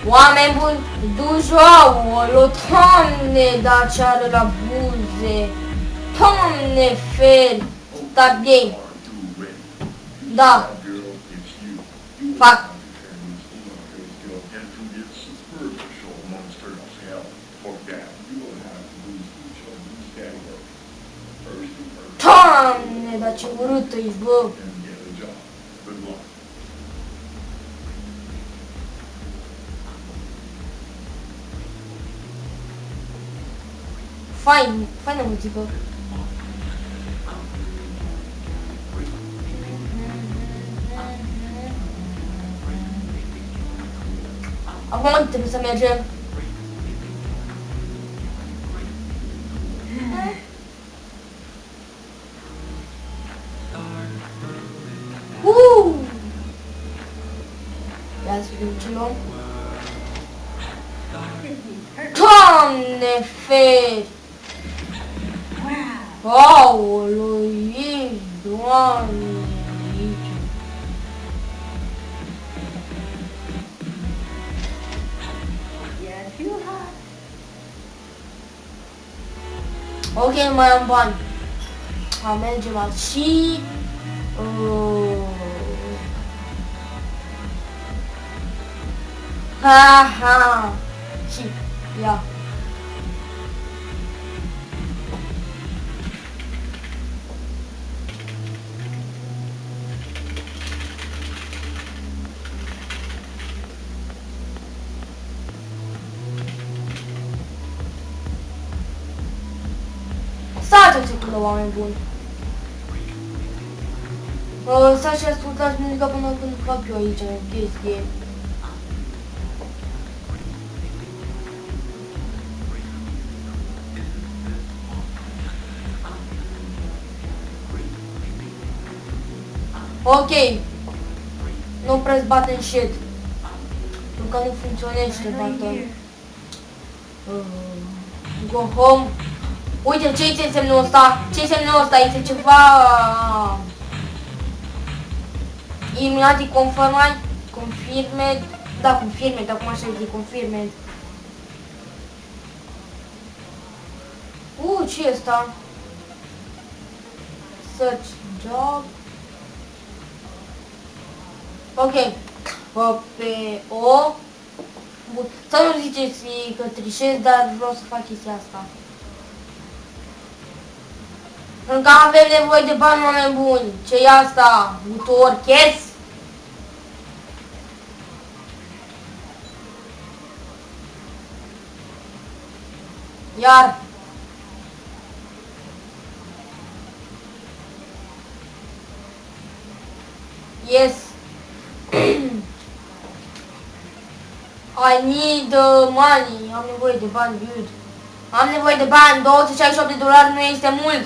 Oameni buni, dujoaolo, Doamne, dar ce are la buze. Doamne, feri. Start game. Da. Fac. Doamne, dar ce urâtă ești, bă. Faină muzică. Acum trebuie să mergem. Ia să vedem ce luăm. Doamne, feri! Aoleu, ești, Doamne, aici. Ok, mai am bani. Mergem aici. Ha. Și, ia. Stați o secundă, oameni buni. Stați și ascultați muzica până când fac eu aici chestie. Ok. Nu press button shit. Pentru că nu funcționește button. Go home. Uite, ce este semnul ăsta? Ce semnul ăsta? Este ceva... Illuminati confirmed. Da, confirmed, acum așa zic, confirmed. Ce e ăsta? Search job. Ok. Pe o. Bun. Să nu ziceți că trișez, dar vreau să fac chestia asta. Pentru că avem nevoie de bani, oameni buni. Ce-i asta? Butor, yes? Iar. Yes. I need money. Am nevoie de bani, dude. Am nevoie de bani. $268 nu este mult.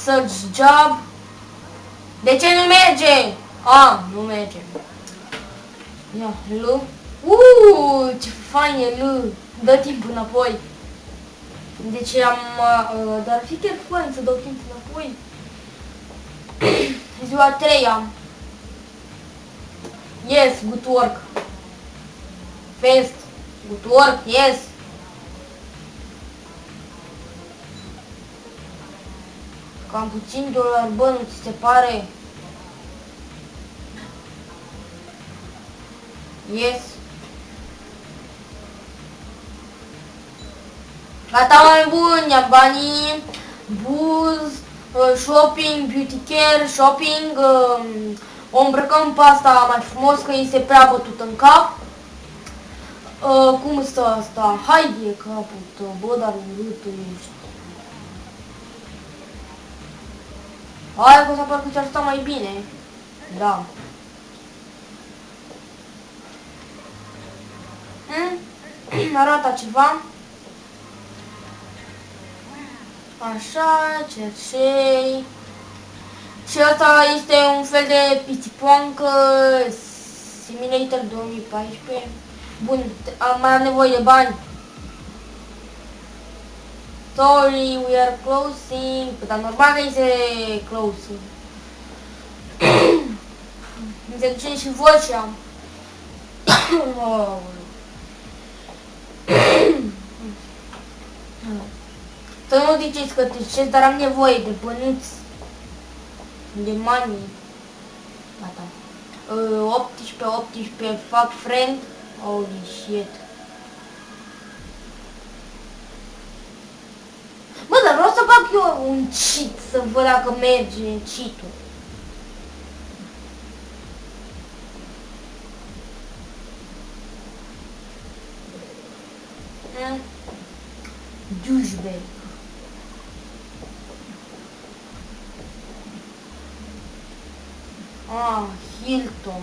Search job. De ce nu merge? Nu merge. Ia, Lu. Ce fain e Lu. Dă timp înapoi. Deci am... dar fi chiar fain să dau timp înapoi. Ziua 3 am. Yes, good work. Fast. Good work, yes. Cam puțin dolari, bă, nu ți se pare? Yes. Gata, oameni buni, am banii. Booze, shopping, beauty care, shopping. O îmbrăcăm pe asta mai frumos, că este prea bătut în cap. Cum stă asta? Hai de capul tău, bă, dar urâtul ești. Hai că o să parcă ți-ar sta mai bine. Da. Arată ceva. Așa, cerșei. Și asta este un fel de pisipoancă Simulator 2014. Bun, mai am nevoie de bani. Sorry, we are closing. Dar normal că este closing. Mi se duce și vocea. Să nu ziceți că treceți, dar am nevoie de bănuți, de money. Gata. 18, fac friend. Holy shit. Bă, dar vreau să fac eu un cheat, să văd dacă merge cheat-ul. Douchebag. Ah, Hilton.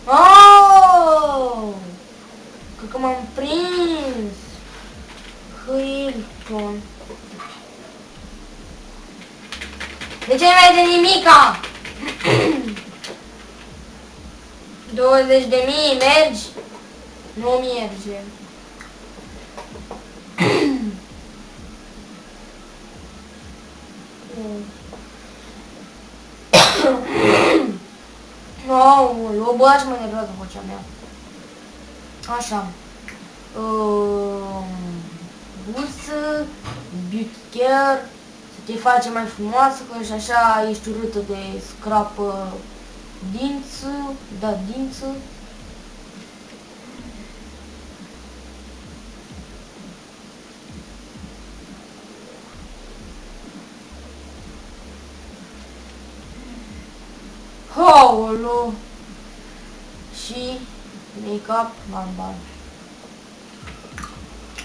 Oh! Cred că m-am prins. Hilton. De ce nu merge nimica? 20.000 mergi? Nu merge. Aoleu, bă, așa mă nervează vocea mea. Așa. Busă, beauty care, să te faci mai frumoasă, că și așa ești urâtă de scrapă dință, da, dință. Aoleu. Și make-up, m-am bani.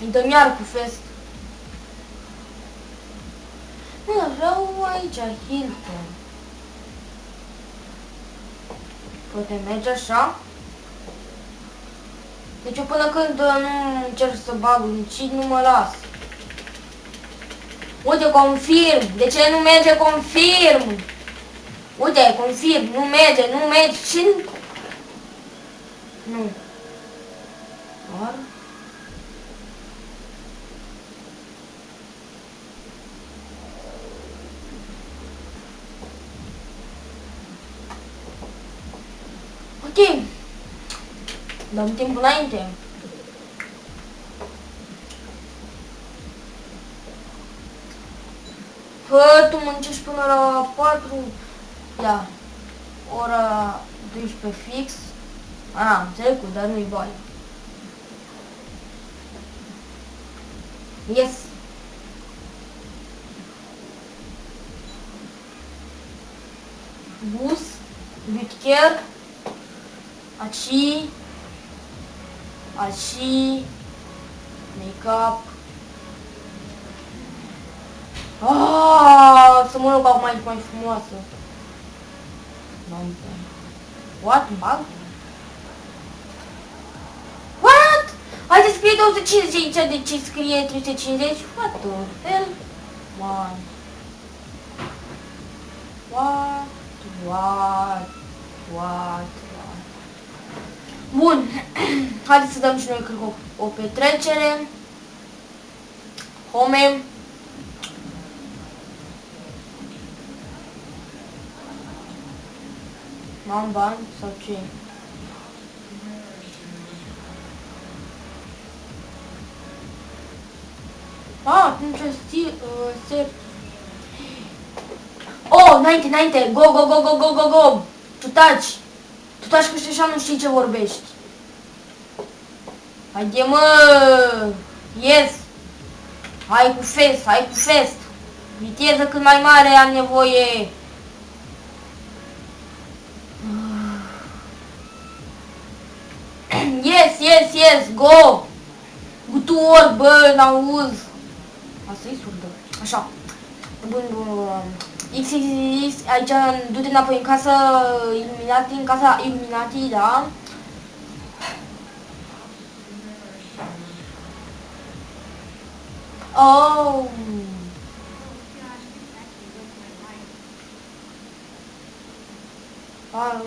Îi dăm iar cu fest. Mă, vreau aici, Hilton. Poate merge așa? Deci eu până când nu încerc să bag nici nu mă las. Uite, confirm. De ce nu merge confirm? Uite, confirm. Nu merge, nu merge. Ce? Nu. Doar. Ok. Dăm timp înainte. Fă, tu muncești până la 4. Da. Ora 12 fix. Am trecut, dar nu-i bani. Yes. Bus, beauty care, aici, make-up. Să mă rog mai frumoasă. What? Bug? What? Hai să scrie 250, de ce scrie 350? What the hell? What? Bun. Haideți să dăm și noi, cred, o petrecere. Home. N-am bani sau ce? Atunci ser. Oh, înainte, go! Tu taci că și așa nu știi ce vorbești. Haide, mă! Yes! Hai cu fest! Viteză cât mai mare am nevoie! Yes, go! Gutuor, bă, n-auz! Asta-i surdă. Așa. Bun. X, aici, du-te înapoi în casa Illuminati, da? Oh!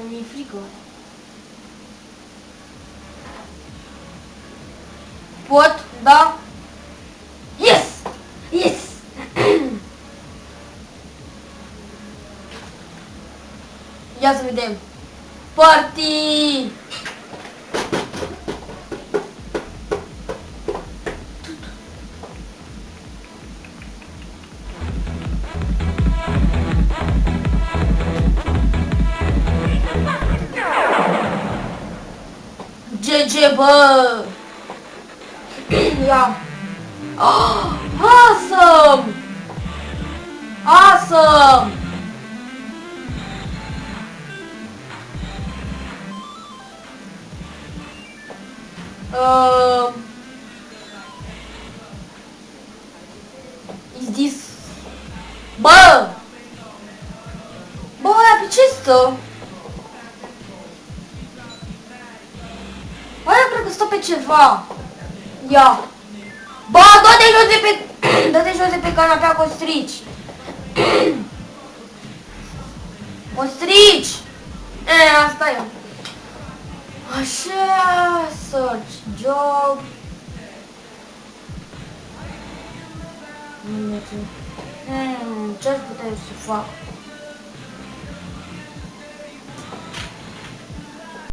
Mi-e frică. Pot? Da? Yes! Ia să vedem. Party! merge, bă! Ia! Oh, awesome! Awesome! Is this... Bă! Bă, aia pe ce stă? Aia cred că stă pe ceva. Ia. Bă, dă-te jos de pe... dă-te jos de pe canapea că o strici. O strici. Asta e. Așa, search, job. Ce-aș putea eu să fac?